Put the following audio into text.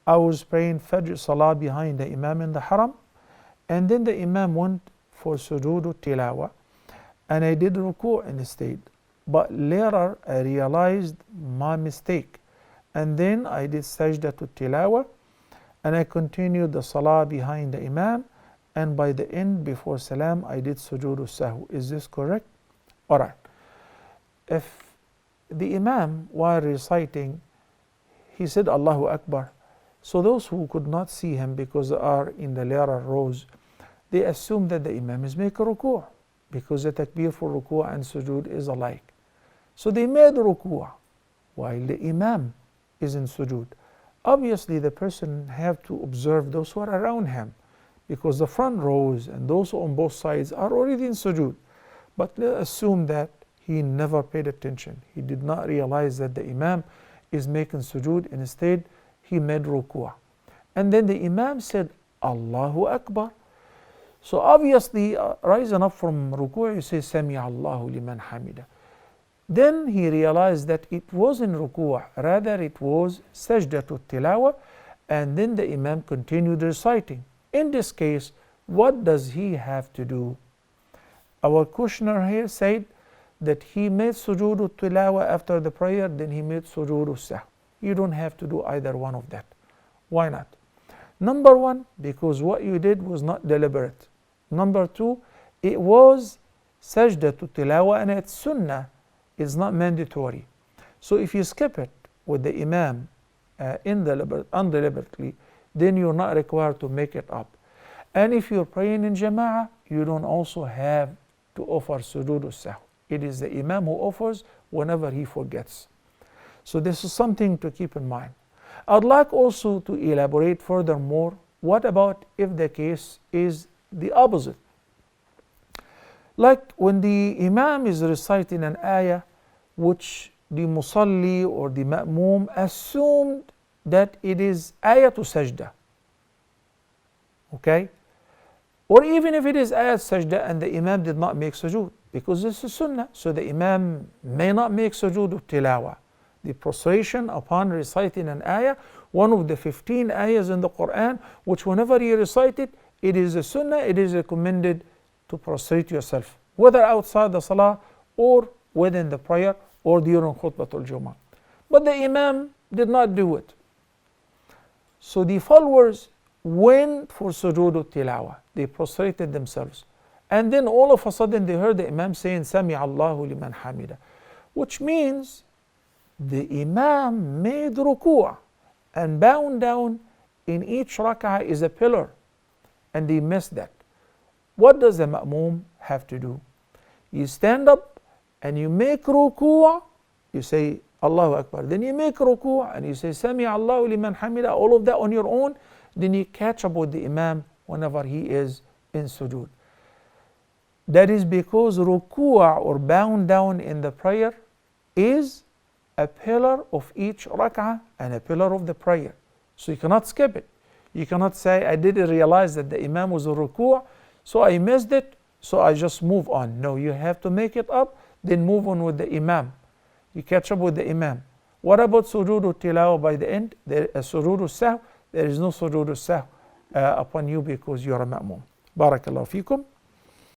I was praying Fajr Salah behind the Imam in the Haram, and then the Imam went for sujood tilawah, and I did ruku instead. But later I realized my mistake, and then I did sajda to tilawah, and I continued the Salah behind the Imam, and by the end, before Salam, I did sujood sahw. Is this correct? Alright. If the Imam, while reciting, he said Allahu Akbar, so those who could not see him because they are in the later rows, they assume that the Imam is making ruku', because the takbir for ruku' and sujood is alike. So they made ruku' while the Imam is in sujood. Obviously the person have to observe those who are around him, because the front rows and those on both sides are already in sujood. But let's assume that he never paid attention. He did not realize that the Imam is making sujood. Instead, he made ruku'. And then the Imam said, Allahu Akbar. So obviously, rising up from ruku', you say, Sami Allahu liman hamida. Then he realized that it wasn't ruku', rather it was sajda to tilawah, and then the Imam continued reciting. In this case, what does he have to do? Our questioner here said that he made sujood tilawah after the prayer, then he made sujood sahw. You don't have to do either one of that. Why not? Number one, because what you did was not deliberate. Number two, it was sajda to tilawah and it's sunnah. It's not mandatory. So if you skip it with the Imam undeliberately, then you're not required to make it up. And if you're praying in jama'ah, you don't also have to offer sujood sahw. It is the Imam who offers whenever he forgets. So this is something to keep in mind. I'd like also to elaborate furthermore, what about if the case is the opposite? Like when the Imam is reciting an ayah which the musalli or the ma'moom assumed that it is ayah to sajda. Okay? Or even if it is ayah sajda and the Imam did not make sujood, because this is sunnah, so the Imam may not make sujood of tilawah. The prostration upon reciting an ayah, one of the 15 ayahs in the Quran, which whenever you recite it, it is a sunnah, it is recommended to prostrate yourself, whether outside the salah or within the prayer or during khutbatul Jummah. But the Imam did not do it. So the followers went for sujood tilawah. They prostrated themselves. And then all of a sudden they heard the Imam saying, Sami Allahu liman hamida, which means the Imam made ruku' and bowing down in each rak'ah is a pillar, and they missed that. What does the ma'moom have to do? You stand up and you make ruku', you say Allahu Akbar, then you make ruku' and you say Sami Allahu liman hamida, all of that on your own, then you catch up with the Imam whenever he is in sujood. That is because ruku' or bowing down in the prayer is a pillar of each rak'ah and a pillar of the prayer. So you cannot skip it. You cannot say, I didn't realize that the Imam was a ruku', so I missed it, so I just move on. No, you have to make it up, then move on with the Imam. You catch up with the Imam. What about sujood tilawah by the end? Sujood sahw, there is no sujood sahw upon you because you are a ma'moom. Barakallahu feekum.